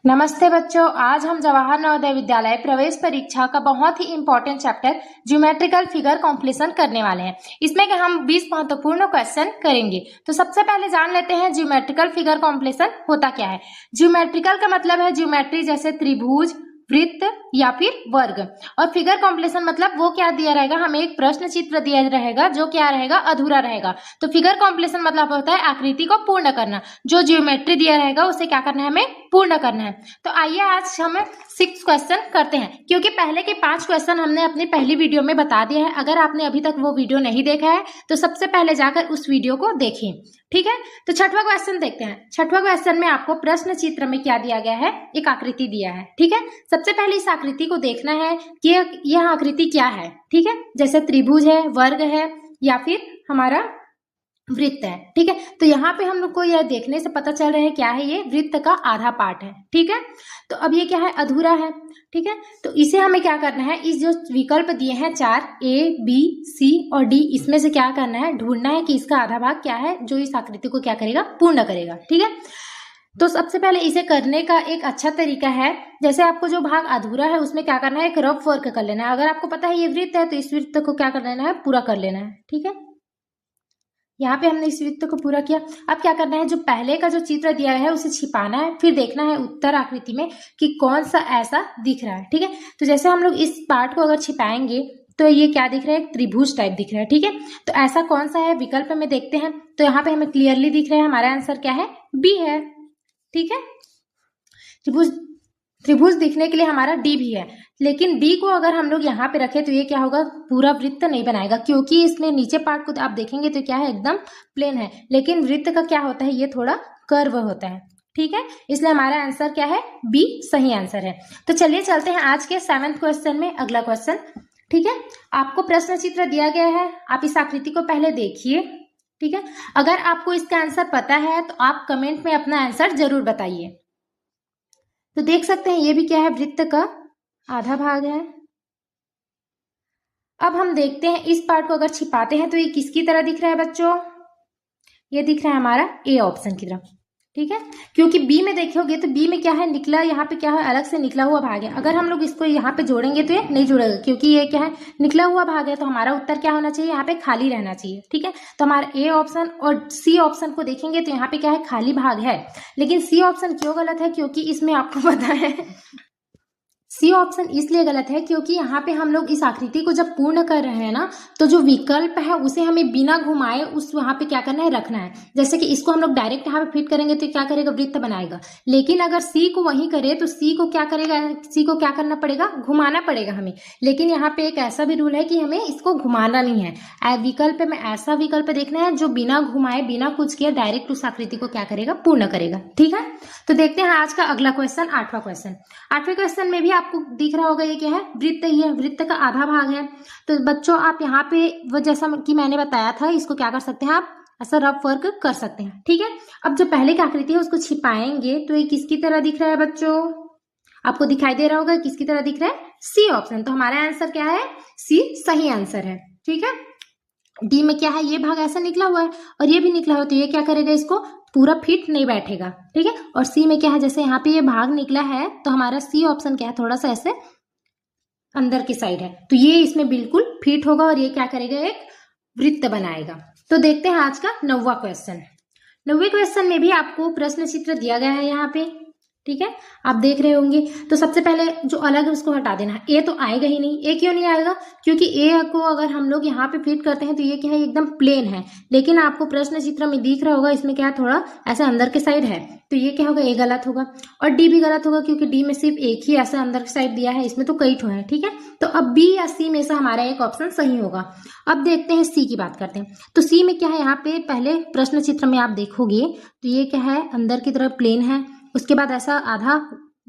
नमस्ते बच्चों, आज हम जवाहर नवोदय विद्यालय प्रवेश परीक्षा का बहुत ही important chapter geometrical figure completion करने वाले हैं। इसमें कि हम 20 महत्वपूर्ण क्वेश्चन करेंगे। तो सबसे पहले जान लेते हैं ज्योमेट्रिकल फिगर कॉम्प्लीशन होता क्या है। ज्योमेट्रिकल का मतलब है ज्योमेट्री, जैसे त्रिभुज, वृत्त या फिर वर्ग। और फिगर कॉम्प्लीशन मतलब वो क्या दिया रहेगा, हमें एक प्रश्न चित्र दिया रहेगा जो क्या रहेगा, अधूरा रहेगा। तो फिगर कॉम्प्लीशन मतलब होता है आकृति को पूर्ण करना। जो ज्योमेट्री दिया रहेगा उसे क्या करना है, हमें पूर्ण करना है। तो आइए आज हम 6 क्वेश्चन करते हैं, क्योंकि पहले के 5 क्वेश्चन हमने अपनी पहली वीडियो में बता दिया है। अगर आपने अभी तक वो वीडियो नहीं देखा है तो सबसे पहले जाकर उस वीडियो को देखें, ठीक है। तो छठवां क्वेश्चन देखते हैं। छठवां क्वेश्चन में आपको प्रश्न चित्र में क्या दिया गया है, एक आकृति दिया है, ठीक है। सबसे पहले इस आकृति को देखना है कि यह आकृति क्या है, ठीक है। जैसे त्रिभुज है, वर्ग है या फिर हमारा वृत्त है, ठीक है। तो यहाँ पे हम लोग को यह देखने से पता चल रहा है क्या है, ये वृत्त का आधा पार्ट है, ठीक है। तो अब ये क्या है, अधूरा है, ठीक है। तो इसे हमें क्या करना है, इस जो विकल्प दिए हैं 4 A, B, C और D, इसमें से क्या करना है, ढूंढना है कि इसका आधा भाग क्या है जो इस आकृति को क्या करेगा, पूर्ण करेगा, ठीक है। तो सबसे पहले इसे करने का एक अच्छा तरीका है, जैसे आपको जो भाग अधूरा है उसमें क्या करना है, एक रफ वर्क कर लेना है। अगर आपको पता है ये वृत्त है तो इस वृत्त को क्या कर लेना है, पूरा कर लेना है, ठीक है। यहाँ पे हमने इस वृत्त को पूरा किया। अब क्या करना है, जो पहले का जो चित्र दिया है उसे छिपाना है, फिर देखना है उत्तर आकृति में कि कौन सा ऐसा दिख रहा है, ठीक है। तो जैसे हम लोग इस पार्ट को अगर छिपाएंगे तो ये क्या दिख रहा है, त्रिभुज टाइप दिख रहा है, ठीक है। तो ऐसा कौन सा है, विकल्प में देखते हैं। तो यहाँ पे हमें क्लियरली दिख रहा है, हमारा आंसर क्या है, बी है, ठीक है। त्रिभुज दिखने के लिए हमारा डी भी है, लेकिन डी को अगर हम लोग यहाँ पे रखें तो ये क्या होगा, पूरा वृत्त नहीं बनाएगा, क्योंकि इसमें नीचे पार्ट को आप देखेंगे तो क्या है, एकदम प्लेन है। लेकिन वृत्त का क्या होता है, ये थोड़ा कर्व होता है, ठीक है। इसलिए हमारा आंसर क्या है, बी सही आंसर है। तो चलिए चलते हैं आज के 7th क्वेश्चन में। अगला क्वेश्चन, ठीक है। आपको प्रश्न चित्र दिया गया है, आप इस आकृति को पहले देखिए, ठीक है। अगर आपको इसका आंसर पता है तो आप कमेंट में अपना आंसर जरूर बताइए। तो देख सकते हैं ये भी क्या है, वृत्त का आधा भाग है। अब हम देखते हैं इस पार्ट को अगर छिपाते हैं तो ये किसकी तरह दिख रहा है बच्चों, ये दिख रहा है हमारा ए ऑप्शन की तरफ, ठीक है। क्योंकि बी में देखोगे तो बी में क्या है, निकला, यहाँ पे क्या है, अलग से निकला हुआ भाग है। अगर हम लोग इसको यहाँ पे जोड़ेंगे तो ये नहीं जुड़ेगा, क्योंकि ये क्या है, निकला हुआ भाग है। तो हमारा उत्तर क्या होना चाहिए, यहाँ पे खाली रहना चाहिए, ठीक है। तो हमारा ए ऑप्शन और सी ऑप्शन को देखेंगे तो यहाँ पे क्या है, खाली भाग है। लेकिन सी ऑप्शन क्यों गलत है, क्योंकि इसमें आपको पता है सी ऑप्शन इसलिए गलत है क्योंकि यहाँ पे हम लोग इस आकृति को जब पूर्ण कर रहे हैं ना, तो जो विकल्प है उसे हमें बिना घुमाए उस वहां पे क्या करना है, रखना है। जैसे कि इसको हम लोग डायरेक्ट यहाँ पे फिट करेंगे तो क्या करेगा, वृत्त बनाएगा। लेकिन अगर सी को वहीं करे तो सी को क्या करेगा, सी को क्या करना पड़ेगा, घुमाना पड़ेगा हमें। लेकिन यहाँ पे एक ऐसा भी रूल है कि हमें इसको घुमाना नहीं है, विकल्प में ऐसा विकल्प देखना है जो बिना घुमाए, बिना कुछ किए डायरेक्ट उस आकृति को क्या करेगा, पूर्ण करेगा, ठीक है। तो देखते हैं आज का अगला क्वेश्चन, 8वां क्वेश्चन। 8वें क्वेश्चन में भी आपको दिख रहा होगा ये क्या है, वृत्त ही है, वृत्त का आधा भाग है। तो बच्चों आप यहाँ पे वो जैसा कि मैंने बताया था, इसको क्या कर सकते हैं, आप ऐसा रफ वर्क कर सकते हैं, ठीक है। अब जो पहले की आकृति है उसको छिपाएंगे तो ये किसकी तरह दिख रहा है बच्चों, आपको दिखाई दे रहा होगा किसकी तरह दिख रहा है, सी ऑप्शन। तो हमारा आंसर क्या है, सी सही आंसर है, ठीक है। डी में क्या है, ये भाग ऐसा निकला हुआ है और ये भी निकला हुआ है, तो ये क्या करेगा, इसको पूरा फिट नहीं बैठेगा, ठीक है। और सी में क्या है, जैसे यहाँ पे ये भाग निकला है तो हमारा सी ऑप्शन क्या है, थोड़ा सा ऐसे अंदर की साइड है, तो ये इसमें बिल्कुल फिट होगा और ये क्या करेगा, एक वृत्त बनाएगा। तो देखते हैं आज का 9वां क्वेश्चन। 9वें क्वेश्चन में भी आपको प्रश्न चित्र दिया गया है यहाँ पे, ठीक है, आप देख रहे होंगे। तो सबसे पहले जो अलग है उसको हटा देना है, ए तो आएगा ही नहीं। ए क्यों नहीं आएगा, क्योंकि ए को अगर हम लोग यहाँ पे फिट करते हैं तो ये क्या है, एकदम प्लेन है। लेकिन आपको प्रश्न चित्र में दिख रहा होगा इसमें क्या है, थोड़ा ऐसा अंदर के साइड है, तो ये क्या होगा, ए गलत होगा। और डी भी गलत होगा क्योंकि डी में सिर्फ एक ही ऐसा अंदर के साइड दिया है, इसमें तो कई ठो है, ठीक है। तो अब बी या सी में से हमारा एक ऑप्शन सही होगा। अब देखते हैं सी की बात करते हैं। तो सी में क्या है, यहाँ पे पहले प्रश्न चित्र में आप देखोगे तो ये क्या है, अंदर की तरफ प्लेन है, उसके बाद ऐसा आधा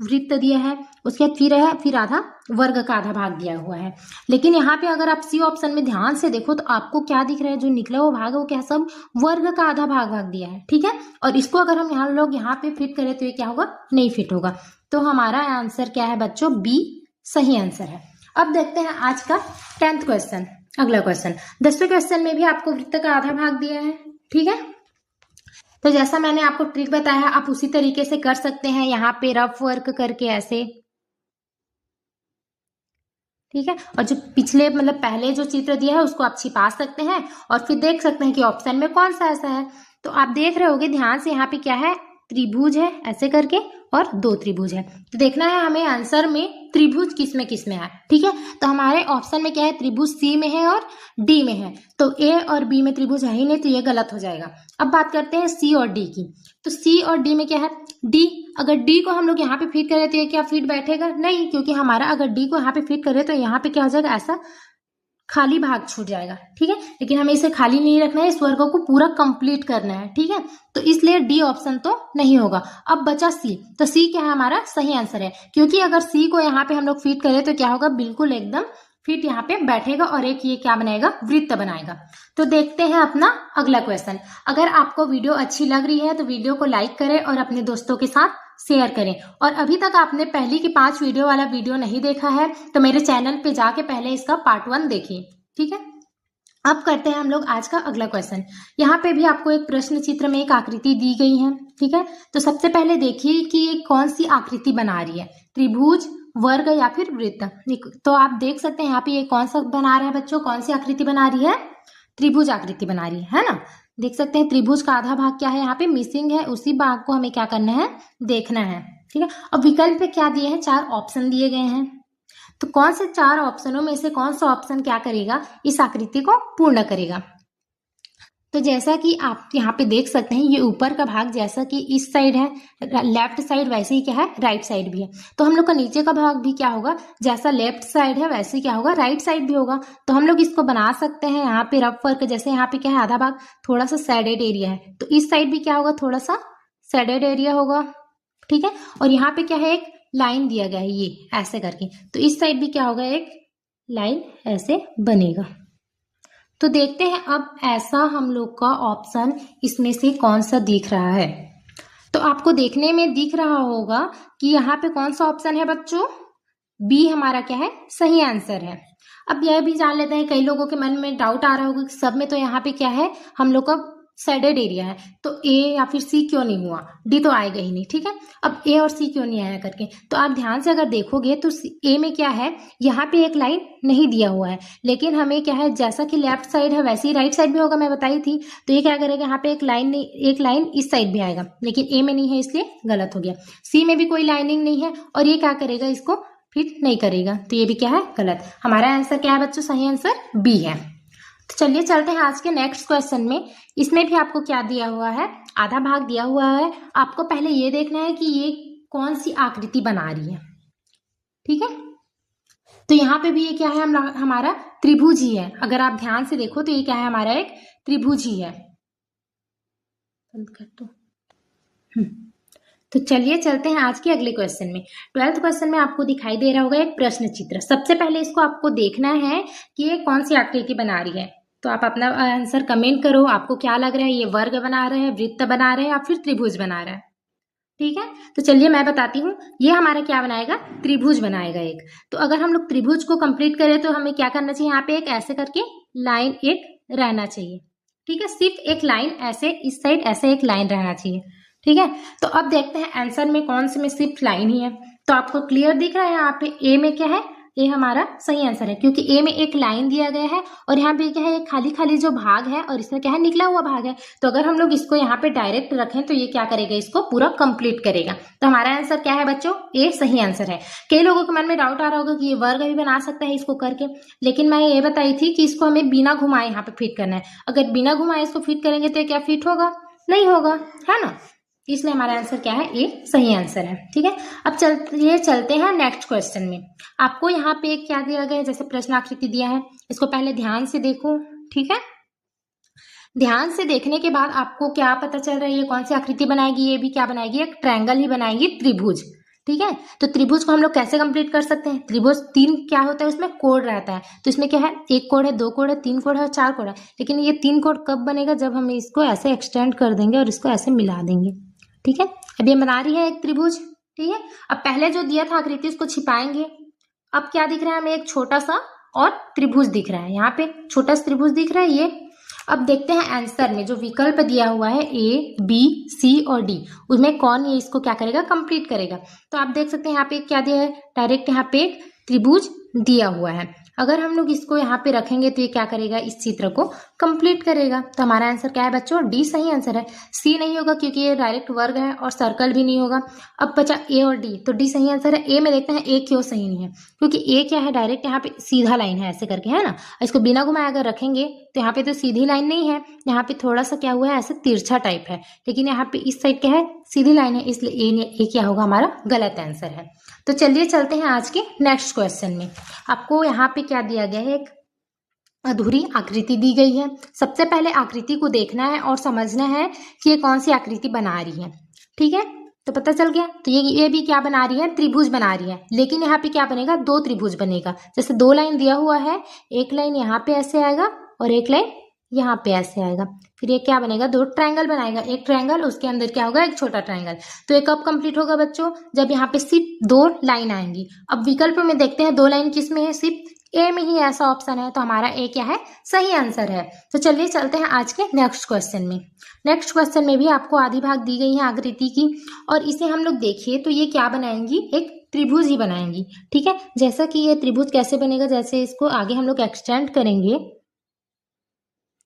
वृत्त दिया है, उसके बाद फिर आधा वर्ग का आधा भाग दिया हुआ है। लेकिन यहाँ पे अगर आप सी ऑप्शन में ध्यान से देखो तो आपको क्या दिख रहा है, जो निकला हुआ भाग है वो क्या, सब वर्ग का आधा भाग दिया है, ठीक है। और इसको अगर हम यहाँ पे फिट करें तो ये क्या होगा, नहीं फिट होगा। तो हमारा आंसर क्या है बच्चों, बी सही आंसर है। अब देखते हैं आज का 10th क्वेश्चन, अगला क्वेश्चन। 10वें क्वेश्चन में भी आपको वृत्त का आधा भाग दिया है, ठीक है। तो जैसा मैंने आपको ट्रिक बताया आप उसी तरीके से कर सकते हैं, यहाँ पे रफ वर्क करके ऐसे, ठीक है। और जो पिछले मतलब पहले जो चित्र दिया है उसको आप छिपा सकते हैं और फिर देख सकते हैं कि ऑप्शन में कौन सा ऐसा है। तो आप देख रहे होगे ध्यान से, यहाँ पे क्या है, त्रिभुज है ऐसे करके और 2 त्रिभुज है। तो देखना है हमें आंसर में त्रिभुज किस में है, ठीक है। तो हमारे ऑप्शन में क्या है, त्रिभुज सी में है और डी में है। तो ए और बी में त्रिभुज है ही नहीं, तो ये गलत हो जाएगा। अब बात करते हैं सी और डी की। तो सी और डी में क्या है, डी। अगर डी को हम लोग यहाँ पे फिट करें तो ये क्या फिट बैठेगा, नहीं, क्योंकि हमारा अगर डी को यहाँ पे फिट करें तो यहाँ पे क्या हो जाएगा, ऐसा खाली भाग छूट जाएगा, ठीक है। लेकिन हमें इसे खाली नहीं रखना है, इस वर्ग को पूरा कंप्लीट करना है, ठीक है। तो इसलिए डी ऑप्शन तो नहीं होगा। अब बचा सी। तो सी क्या है, हमारा सही आंसर है, क्योंकि अगर सी को यहाँ पे हम लोग फिट करें तो क्या होगा, बिल्कुल एकदम फिट यहाँ पे बैठेगा और एक ये क्या बनाएगा, वृत्त बनाएगा। तो देखते हैं अपना अगला क्वेश्चन। अगर आपको वीडियो अच्छी लग रही है तो वीडियो को लाइक करें और अपने दोस्तों के साथ शेयर करें। और अभी तक आपने पहली की 5 वीडियो वाला वीडियो नहीं देखा है तो मेरे चैनल पे जाके पहले इसका पार्ट 1 देखिए, ठीक है। अब करते हैं हम लोग आज का अगला क्वेश्चन। यहाँ पे भी आपको एक प्रश्न चित्र में एक आकृति दी गई है, ठीक है। तो सबसे पहले देखिए कि ये कौन सी आकृति बना रही है, त्रिभुज, वर्ग या फिर वृत्त। तो आप देख सकते हैं यहाँ पे ये कौन सा बना रहा है बच्चों, कौन सी आकृति बना रही है, त्रिभुज आकृति बना रही है ना। देख सकते हैं त्रिभुज का आधा भाग क्या है, यहाँ पे मिसिंग है, उसी भाग को हमें क्या करना है, देखना है, ठीक है। अब विकल्प पे क्या दिए हैं, 4 ऑप्शन दिए गए हैं। तो कौन से 4 ऑप्शनों में से कौन सा ऑप्शन क्या करेगा, इस आकृति को पूर्ण करेगा। तो जैसा कि आप यहाँ पे देख सकते हैं ये ऊपर का भाग जैसा कि इस साइड है लेफ्ट साइड, वैसे ही क्या है राइट साइड भी है। तो हम लोग का नीचे का भाग भी क्या होगा, जैसा लेफ्ट साइड है वैसे क्या होगा, राइट साइड भी होगा। तो हम लोग इसको बना सकते हैं यहाँ पे रफ वर्क, जैसे यहाँ पे क्या है, आधा भाग थोड़ा सा शेडेड एरिया है, तो इस साइड भी क्या होगा, थोड़ा सा शेडेड एरिया होगा, ठीक है। और यहाँ पे क्या है, एक लाइन दिया गया है ये ऐसे करके, तो इस साइड भी क्या होगा, एक लाइन ऐसे बनेगा। तो देखते हैं अब ऐसा हम लोग का ऑप्शन इसमें से कौन सा दिख रहा है। तो आपको देखने में दिख रहा होगा कि यहाँ पे कौन सा ऑप्शन है बच्चों, बी हमारा क्या है, सही आंसर है। अब यह भी जान लेते हैं, कई लोगों के मन में डाउट आ रहा होगा कि सब में तो यहाँ पे क्या है, हम लोग का शेडेड एरिया है, तो ए या फिर सी क्यों नहीं हुआ, डी तो आएगा ही नहीं, ठीक है। अब ए और सी क्यों नहीं आया करके, तो आप ध्यान से अगर देखोगे तो ए में क्या है, यहाँ पे एक लाइन नहीं दिया हुआ है, लेकिन हमें क्या है, जैसा कि लेफ्ट साइड है वैसे ही राइट साइड भी होगा, मैं बताई थी। तो ये क्या करेगा, यहाँ पे एक लाइन नहीं, एक लाइन इस साइड भी आएगा, लेकिन ए में नहीं है इसलिए गलत हो गया। सी में भी कोई लाइनिंग नहीं है और ये क्या करेगा, इसको फिट नहीं करेगा, तो ये भी क्या है, गलत। हमारा आंसर क्या है बच्चों, सही आंसर बी है। तो चलिए चलते हैं आज के नेक्स्ट क्वेश्चन में। इसमें भी आपको क्या दिया हुआ है, आधा भाग दिया हुआ है। आपको पहले ये देखना है कि ये कौन सी आकृति बना रही है, ठीक है। तो यहाँ पे भी ये क्या है, हमारा त्रिभुज ही है। अगर आप ध्यान से देखो तो ये क्या है, हमारा एक त्रिभुज ही है। बंद कर दो। तो चलिए चलते हैं आज के अगले क्वेश्चन में। 12th क्वेश्चन में आपको दिखाई दे रहा होगा एक प्रश्न चित्र। सबसे पहले इसको आपको देखना है कि ये कौन सी आकृति बना रही है। तो आप अपना आंसर कमेंट करो, आपको क्या लग रहा है, ये वर्ग बना रहे हैं, वृत्त बना रहे हैं या फिर त्रिभुज बना रहा है, ठीक है। तो चलिए मैं बताती हूँ, ये हमारा क्या बनाएगा, त्रिभुज बनाएगा एक। तो अगर हम लोग त्रिभुज को कंप्लीट करें तो हमें क्या करना चाहिए, यहाँ पे एक ऐसे करके लाइन एक रहना चाहिए, ठीक है। सिर्फ एक लाइन ऐसे, इस साइड ऐसे एक लाइन रहना चाहिए, ठीक है। तो अब देखते हैं आंसर में कौन से में सिर्फ लाइन ही है। तो आपको क्लियर दिख रहा है यहाँ पे ए में क्या है, ये हमारा सही आंसर है, क्योंकि ए में एक लाइन दिया गया है और यहाँ पे क्या है, खाली खाली जो भाग है और इसमें क्या है, निकला हुआ भाग है। तो अगर हम लोग इसको यहाँ पे डायरेक्ट रखें तो ये क्या करेगा, इसको पूरा कंप्लीट करेगा। तो हमारा आंसर क्या है बच्चों, ए सही आंसर है। कई लोगों के मन में डाउट आ रहा होगा कि ये वर्ग भी बना सकता है इसको करके, लेकिन मैं ये बताई थी कि इसको हमें बिना घुमाए यहाँ पे फिट करना है। अगर बिना घुमाए इसको फिट करेंगे तो क्या फिट होगा, नहीं होगा, है ना। इसलिए हमारा आंसर क्या है, ए सही आंसर है, ठीक है। अब चलते हैं नेक्स्ट क्वेश्चन में। आपको यहाँ पे क्या दिया गया है, जैसे प्रश्न आकृति दिया है, इसको पहले ध्यान से देखो, ठीक है। ध्यान से देखने के बाद आपको क्या पता चल रहा है, ये कौन सी आकृति बनाएगी, ये भी क्या बनाएगी, एक ट्रायंगल ही बनाएगी, त्रिभुज, ठीक है। तो त्रिभुज को हम लोग कैसे कंप्लीट कर सकते हैं, त्रिभुज 3 क्या होता है, उसमें कोण रहता है। तो इसमें क्या है, 1 कोण है, 2 कोण है, 3 कोण है और 4 कोण है। लेकिन ये 3 कोण कब बनेगा, जब हम इसको ऐसे एक्सटेंड कर देंगे और इसको ऐसे मिला देंगे, ठीक है। अब ये बना रही है एक त्रिभुज, ठीक है। अब पहले जो दिया था आकृति उसको छिपाएंगे। अब क्या दिख रहा है हमें, एक छोटा सा और त्रिभुज दिख रहा है, यहाँ पे छोटा सा त्रिभुज दिख रहा है ये। अब देखते हैं आंसर में जो विकल्प दिया हुआ है ए, बी, सी और डी, उसमें कौन ये इसको क्या करेगा, कंप्लीट करेगा। तो आप देख सकते हैं यहाँ पे क्या दिया है, डायरेक्ट यहाँ पे एक त्रिभुज दिया हुआ है। अगर हम लोग इसको यहाँ पे रखेंगे तो ये क्या करेगा, इस चित्र को कंप्लीट करेगा। तो हमारा आंसर क्या है बच्चों, डी सही आंसर है। सी नहीं होगा क्योंकि ये डायरेक्ट वर्ग है, और सर्कल भी नहीं होगा। अब बचा ए और डी, तो डी सही आंसर है। ए में देखते हैं ए क्यों सही नहीं है, क्योंकि ए क्या है, डायरेक्ट यहाँ पे सीधा लाइन है ऐसे करके, है ना। इसको बिना घुमाए अगर रखेंगे तो यहाँ पे तो सीधी लाइन नहीं है, यहाँ पे थोड़ा सा क्या हुआ है, ऐसे तिरछा टाइप है, लेकिन यहाँ पे इस साइड क्या है, सीधी लाइन है, इसलिए ए क्या होगा, हमारा गलत आंसर है। तो चलिए चलते हैं आज के नेक्स्ट क्वेश्चन में। आपको यहाँ पे क्या दिया गया है, एक अधूरी आकृति दी गई है। सबसे पहले आकृति को देखना है और समझना है कि ये कौन सी आकृति बना रही है, ठीक है। तो पता चल गया। तो ये भी क्या बना रही है, त्रिभुज बना रही है, लेकिन यहाँ पे क्या बनेगा, दो त्रिभुज बनेगा। जैसे दो लाइन दिया हुआ है, एक लाइन यहाँ पे ऐसे आएगा और एक लाइन यहाँ पे ऐसे आएगा, फिर ये क्या बनेगा, दो ट्रायंगल बनाएगा, एक ट्रायंगल उसके अंदर क्या होगा, एक छोटा ट्रायंगल। तो ये कब कंप्लीट होगा बच्चों, जब यहाँ पे सिर्फ दो लाइन आएंगी। अब विकल्प में देखते हैं दो लाइन किस में है, सिर्फ ए में ही ऐसा ऑप्शन है, तो हमारा ए क्या है, सही आंसर है। तो चलिए चलते हैं आज के नेक्स्ट क्वेश्चन में। नेक्स्ट क्वेश्चन में भी आपको आधी भाग दी गई है आकृति की, और इसे हम लोग देखिए तो ये क्या बनाएंगी, एक त्रिभुज ही बनाएंगी, ठीक है। जैसा कि ये त्रिभुज कैसे बनेगा, जैसे इसको आगे हम लोग एक्सटेंड करेंगे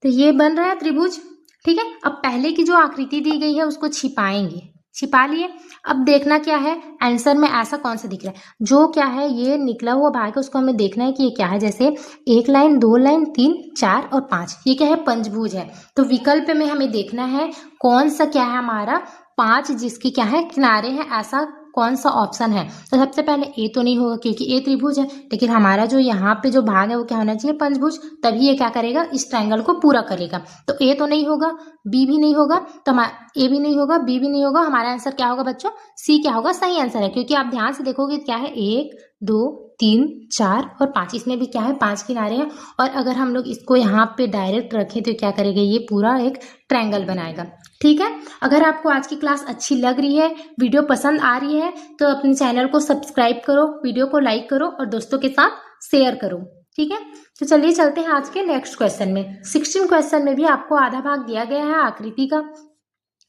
तो ये बन रहा है त्रिभुज, ठीक है। अब पहले की जो आकृति दी गई है उसको छिपाएंगे, छिपा लिए। अब देखना क्या है, आंसर में ऐसा कौन सा दिख रहा है, जो क्या है ये निकला हुआ भाग है, उसको हमें देखना है कि ये क्या है। जैसे एक लाइन, दो लाइन, 3, 4 और 5, ये क्या है, पंचभुज है। तो विकल्प में हमें देखना है कौन सा क्या है हमारा, 5 जिसकी क्या है, किनारे हैं, ऐसा कौन सा ऑप्शन है। तो सबसे पहले ए तो नहीं होगा क्योंकि ए त्रिभुज है, लेकिन हमारा जो यहाँ पे जो भाग है वो क्या होना चाहिए, पंचभुज, तभी ये क्या करेगा, इस ट्रायंगल को पूरा करेगा। तो ए तो नहीं होगा, बी भी नहीं होगा, तो ए भी नहीं होगा, बी भी नहीं होगा, हमारा आंसर क्या होगा बच्चों, सी क्या होगा, सही आंसर है। क्योंकि आप ध्यान से देखोगे क्या है, 1, 2, 3, 4 और 5, इसमें भी क्या है, 5 किनारे हैं। और अगर हम लोग इसको यहाँ पे डायरेक्ट रखें तो क्या करेगा, ये पूरा एक ट्रायंगल बनाएगा, ठीक है। अगर आपको आज की क्लास अच्छी लग रही है, वीडियो पसंद आ रही है, तो अपने चैनल को सब्सक्राइब करो, वीडियो को लाइक करो और दोस्तों के साथ शेयर करो, ठीक है। तो चलिए चलते हैं आज के नेक्स्ट क्वेश्चन में। 16 क्वेश्चन में भी आपको आधा भाग दिया गया है आकृति का।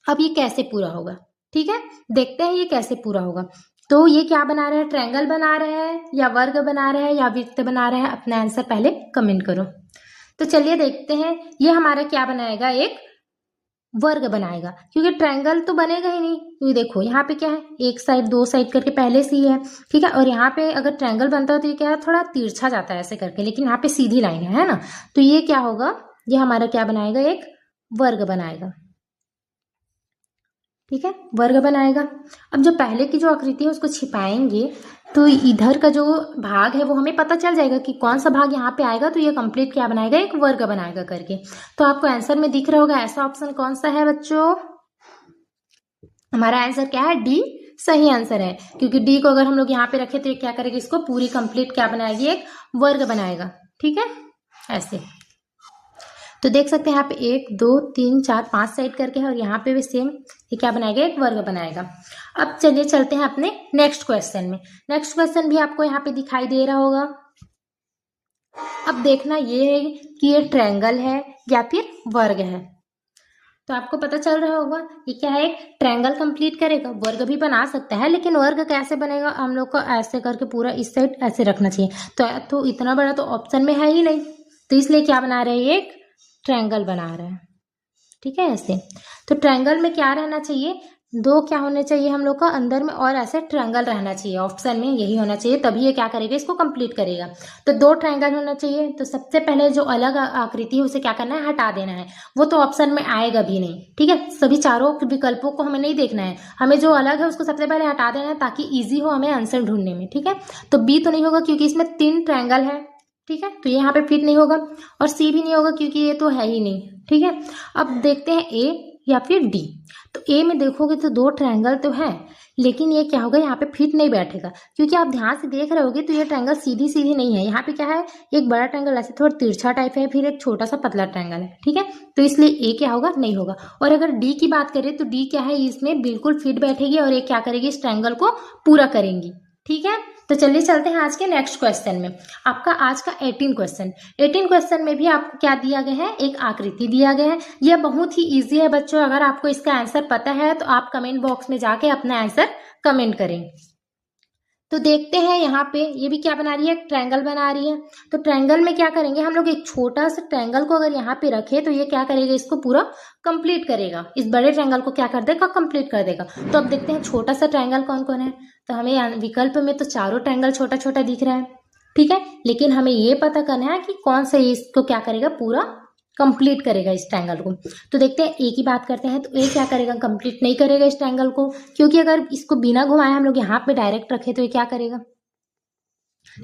अब ये कैसे पूरा होगा, ठीक है, देखते हैं ये कैसे पूरा होगा। तो ये क्या बना रहा है, ट्रायंगल बना रहा है या वर्ग बना रहा है या वृत्त बना रहा है, अपना आंसर पहले कमेंट करो। तो चलिए देखते हैं, ये हमारा क्या बनाएगा, एक वर्ग बनाएगा, क्योंकि ट्रायंगल तो बनेगा ही नहीं। क्योंकि देखो यहाँ पे क्या है, एक साइड दो साइड करके पहले से ही है, ठीक है। और यहाँ पे अगर ट्रायंगल बनता है तो ये क्या है, थोड़ा तिरछा जाता है ऐसे करके, लेकिन यहाँ पे सीधी लाइन है ना। तो ये क्या होगा, ये हमारा क्या बनाएगा, एक वर्ग बनाएगा, ठीक है, वर्ग बनाएगा। अब जो पहले की जो आकृति है उसको छिपाएंगे तो इधर का जो भाग है वो हमें पता चल जाएगा कि कौन सा भाग यहाँ पे आएगा। तो ये कंप्लीट क्या बनाएगा, एक वर्ग बनाएगा करके। तो आपको आंसर में दिख रहा होगा ऐसा ऑप्शन कौन सा है बच्चों, हमारा आंसर क्या है, डी सही आंसर है। क्योंकि डी को अगर हम लोग यहाँ पे रखे तो ये क्या करेगा, इसको पूरी कंप्लीट क्या बनाएगी, एक वर्ग बनाएगा, ठीक है, ऐसे। तो देख सकते हैं यहाँ पे 1, 2, 3, 4, 5 साइड करके है, और यहाँ पे भी सेम ये क्या बनाएगा, एक वर्ग बनाएगा। अब चलिए चलते हैं अपने नेक्स्ट क्वेश्चन में। नेक्स्ट क्वेश्चन भी आपको यहाँ पे दिखाई दे रहा होगा। अब देखना ये है कि ये ट्रायंगल है या फिर वर्ग है। तो आपको पता चल रहा होगा ये क्या है, एक ट्रायंगल कंप्लीट करेगा, वर्ग भी बना सकता है, लेकिन वर्ग कैसे बनेगा, हम लोग को ऐसे करके पूरा इस साइड ऐसे रखना चाहिए। तो इतना बड़ा तो ऑप्शन में है ही नहीं, तो इसलिए क्या बना रहे हैं, एक ट्रायंगल बना रहे हैं, ठीक है, ऐसे। तो ट्रायंगल में क्या रहना चाहिए, दो क्या होने चाहिए हम लोग का अंदर में, और ऐसे ट्रायंगल रहना चाहिए, ऑप्शन में यही होना चाहिए, तभी ये क्या करेगा, इसको कंप्लीट करेगा। तो 2 ट्रायंगल होना चाहिए। तो सबसे पहले जो अलग आकृति है उसे क्या करना है, हटा देना है, वो तो ऑप्शन में आएगा भी नहीं, ठीक है। सभी चारों विकल्पों को हमें नहीं देखना है, हमें जो अलग है उसको सबसे पहले हटा देना है ताकि ईजी हो हमें आंसर ढूंढने में, ठीक है। तो बी तो नहीं होगा क्योंकि इसमें 3 ट्रायंगल है, ठीक है, तो ये यहाँ पे फिट नहीं होगा, और सी भी नहीं होगा क्योंकि ये तो है ही नहीं, ठीक है। अब देखते हैं ए या फिर डी। तो ए में देखोगे तो 2 ट्रायंगल तो है, लेकिन ये क्या होगा, यहाँ पे फिट नहीं बैठेगा, क्योंकि आप ध्यान से देख रहे होगे तो ये ट्रायंगल सीधी सीधी नहीं है। यहाँ पे क्या है, एक बड़ा ट्रायंगल ऐसे थोड़ा तिरछा टाइप है, फिर एक छोटा सा पतला ट्रायंगल है, ठीक है। तो इसलिए ए क्या होगा, नहीं होगा। और अगर डी की बात करें तो डी क्या है, इसमें बिल्कुल फिट बैठेगी और ये क्या करेगी, इस ट्रायंगल को पूरा करेंगी, ठीक है, तो चलिए चलते हैं आज के नेक्स्ट क्वेश्चन में। आपका आज का 18 क्वेश्चन में भी आपको क्या दिया गया है, एक आकृति दिया गया है। यह बहुत ही इजी है बच्चों, अगर आपको इसका आंसर पता है तो आप कमेंट बॉक्स में जाके अपना आंसर कमेंट करें। तो देखते हैं यहाँ पे ये भी क्या बना रही है, एक ट्रायंगल बना रही है। तो ट्रायंगल में क्या करेंगे हम लोग, एक छोटा सा ट्रायंगल को अगर यहाँ पे रखे तो ये क्या करेगा, इसको पूरा कंप्लीट करेगा, इस बड़े ट्रायंगल को क्या कर देगा, कंप्लीट कर देगा। तो अब देखते हैं छोटा सा ट्रायंगल कौन कौन है। तो हमें विकल्प में तो चारों ट्रायंगल छोटा छोटा दिख रहा है, ठीक है, लेकिन हमें ये पता करना है कि कौन सा इसको क्या करेगा, पूरा कंप्लीट करेगा इस ट्रायंगल को। तो देखते हैं ए की बात करते हैं, तो ए क्या करेगा, कंप्लीट नहीं करेगा इस ट्रायंगल को, क्योंकि अगर इसको बिना घुमाए हम लोग यहाँ पे डायरेक्ट रखे तो ये क्या करेगा,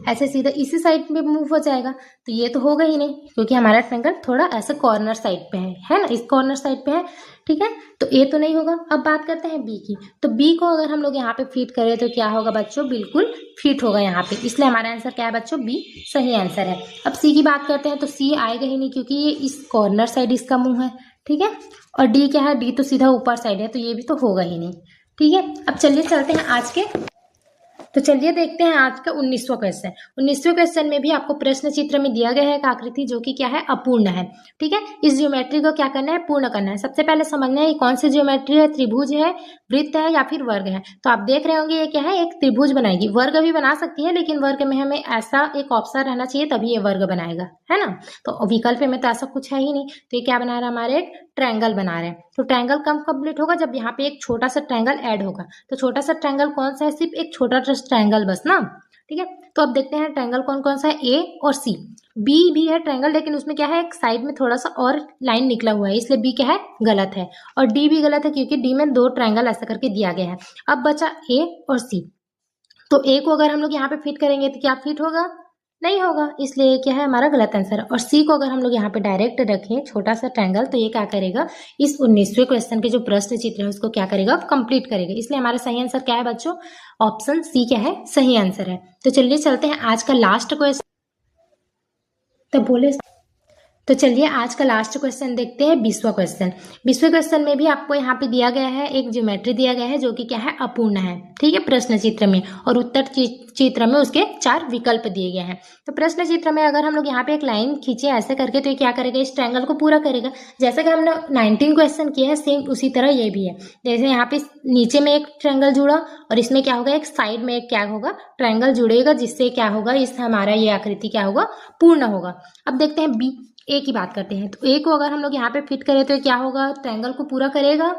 ऐसे सीधा इसी साइड में मूव हो जाएगा। तो ये तो होगा ही नहीं, क्योंकि हमारा ट्रायंगल थोड़ा ऐसे कॉर्नर साइड पे है ना, इस कॉर्नर साइड पे है, ठीक है, तो ए तो नहीं होगा। अब बात करते हैं बी की। तो बी को अगर हम लोग यहाँ पे फिट करें तो क्या होगा बच्चों, बिल्कुल फिट होगा यहाँ पे, इसलिए हमारा आंसर क्या है बच्चों, बी सही आंसर है। अब सी की बात करते हैं, तो सी आएगा ही नहीं, क्योंकि ये इस कॉर्नर साइड इसका मुंह है, ठीक है, और डी क्या है, डी तो सीधा ऊपर साइड है, तो ये भी तो होगा ही नहीं, ठीक है। अब चलिए चलते हैं आज के, तो चलिए देखते हैं आज का 19वां क्वेश्चन। 19वें क्वेश्चन में भी आपको प्रश्न चित्र में दिया गया है एक आकृति जो कि क्या है, अपूर्ण है, ठीक है। इस ज्योमेट्री को क्या करना है, पूर्ण करना है। सबसे पहले समझना है ये कौन सी ज्योमेट्री है, त्रिभुज है, वृत्त है या फिर वर्ग है। तो आप देख रहे होंगे ये क्या है, एक त्रिभुज बनाएगी, वर्ग भी बना सकती है, लेकिन वर्ग में हमें ऐसा एक ऑप्शन रहना चाहिए तभी ये वर्ग बनाएगा, है ना। तो विकल्प में तो ऐसा कुछ है ही नहीं, तो ये क्या बना रहा है, हमारे एक ट्रायंगल बना रहे हैं। तो ट्रायंगल कब कंप्लीट होगा, जब यहाँ पे एक छोटा सा ट्रायंगल ऐड होगा। तो छोटा सा ट्रायंगल कौन सा है, सिर्फ एक छोटा सा ट्रायंगल बस ना, ठीक है। तो अब देखते हैं ट्रायंगल कौन कौन सा है, ए और सी। बी भी है ट्रायंगल, लेकिन उसमें क्या है, एक साइड में थोड़ा सा और लाइन निकला हुआ है, इसलिए बी क्या है, गलत है। और डी भी गलत है, क्योंकि डी में 2 ट्रायंगल ऐसा करके दिया गया है। अब बचा ए और सी। तो ए को अगर हम लोग यहाँ पे फिट करेंगे तो क्या फिट होगा, नहीं होगा, इसलिए क्या है, हमारा गलत आंसर है। और सी को अगर हम लोग यहाँ पे डायरेक्ट रखें छोटा सा ट्रायंगल, तो ये क्या करेगा, इस 19वें क्वेश्चन के जो प्रश्न चित्र है उसको क्या करेगा, कंप्लीट करेगा, इसलिए हमारा सही आंसर क्या है बच्चों, ऑप्शन सी क्या है, सही आंसर है। तो चलिए चलते हैं आज का लास्ट क्वेश्चन। तो बोले, तो चलिए आज का लास्ट क्वेश्चन देखते हैं, 20वां क्वेश्चन। 20वें क्वेश्चन में भी आपको यहाँ पे दिया गया है, एक ज्योमेट्री दिया गया है जो कि क्या है, अपूर्ण है, ठीक है, प्रश्न चित्र में, और उत्तर चित्र में उसके 4 विकल्प दिए गए हैं। तो प्रश्न चित्र में अगर हम लोग यहाँ पे एक लाइन खींचे ऐसे करके, तो ये क्या करेगा, इस ट्रायंगल को पूरा करेगा। जैसा कि हमने 19 क्वेश्चन किया है, सेम उसी तरह ये भी है। जैसे यहाँ पे नीचे में एक ट्रायंगल जुड़ा और इसमें क्या होगा, एक साइड में एक क्या होगा, ट्रायंगल जुड़ेगा, जिससे क्या होगा, इस हमारा ये आकृति क्या होगा, पूर्ण होगा। अब देखते हैं बी, ए की बात करते हैं। तो ए को अगर हम लोग यहाँ पे फिट करें तो क्या होगा, ट्रायंगल को पूरा करेगा,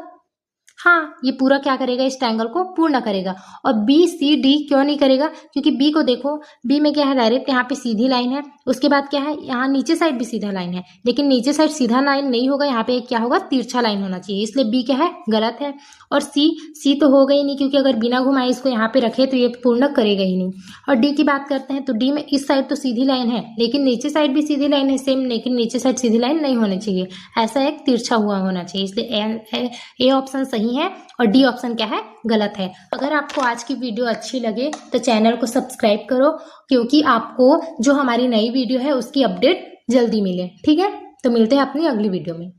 हाँ, ये पूरा क्या करेगा, इस ट्रायंगल को पूर्ण करेगा। और बी सी डी क्यों नहीं करेगा, क्योंकि बी को देखो, बी में क्या है, डायरेक्ट यहाँ पे सीधी लाइन है, उसके बाद क्या है, यहाँ नीचे साइड भी सीधा लाइन है, लेकिन नीचे साइड सीधा लाइन नहीं होगा, यहाँ पे एक क्या होगा, तिरछा लाइन होना चाहिए, इसलिए बी क्या है, गलत है। और सी तो होगा ही नहीं, क्योंकि अगर बिना घुमाए इसको यहाँ पे रखे तो ये पूर्ण करेगा ही नहीं। और डी की बात करते हैं, तो डी में इस साइड तो सीधी लाइन है, लेकिन नीचे साइड भी सीधी लाइन है सेम, लेकिन नीचे साइड सीधी लाइन नहीं होनी चाहिए, ऐसा एक तिरछा हुआ होना चाहिए, इसलिए ए ऑप्शन सही है और डी ऑप्शन क्या है, गलत है। अगर आपको आज की वीडियो अच्छी लगे तो चैनल को सब्सक्राइब करो, क्योंकि आपको जो हमारी नई वीडियो है उसकी अपडेट जल्दी मिले, ठीक है। तो मिलते हैं अपनी अगली वीडियो में।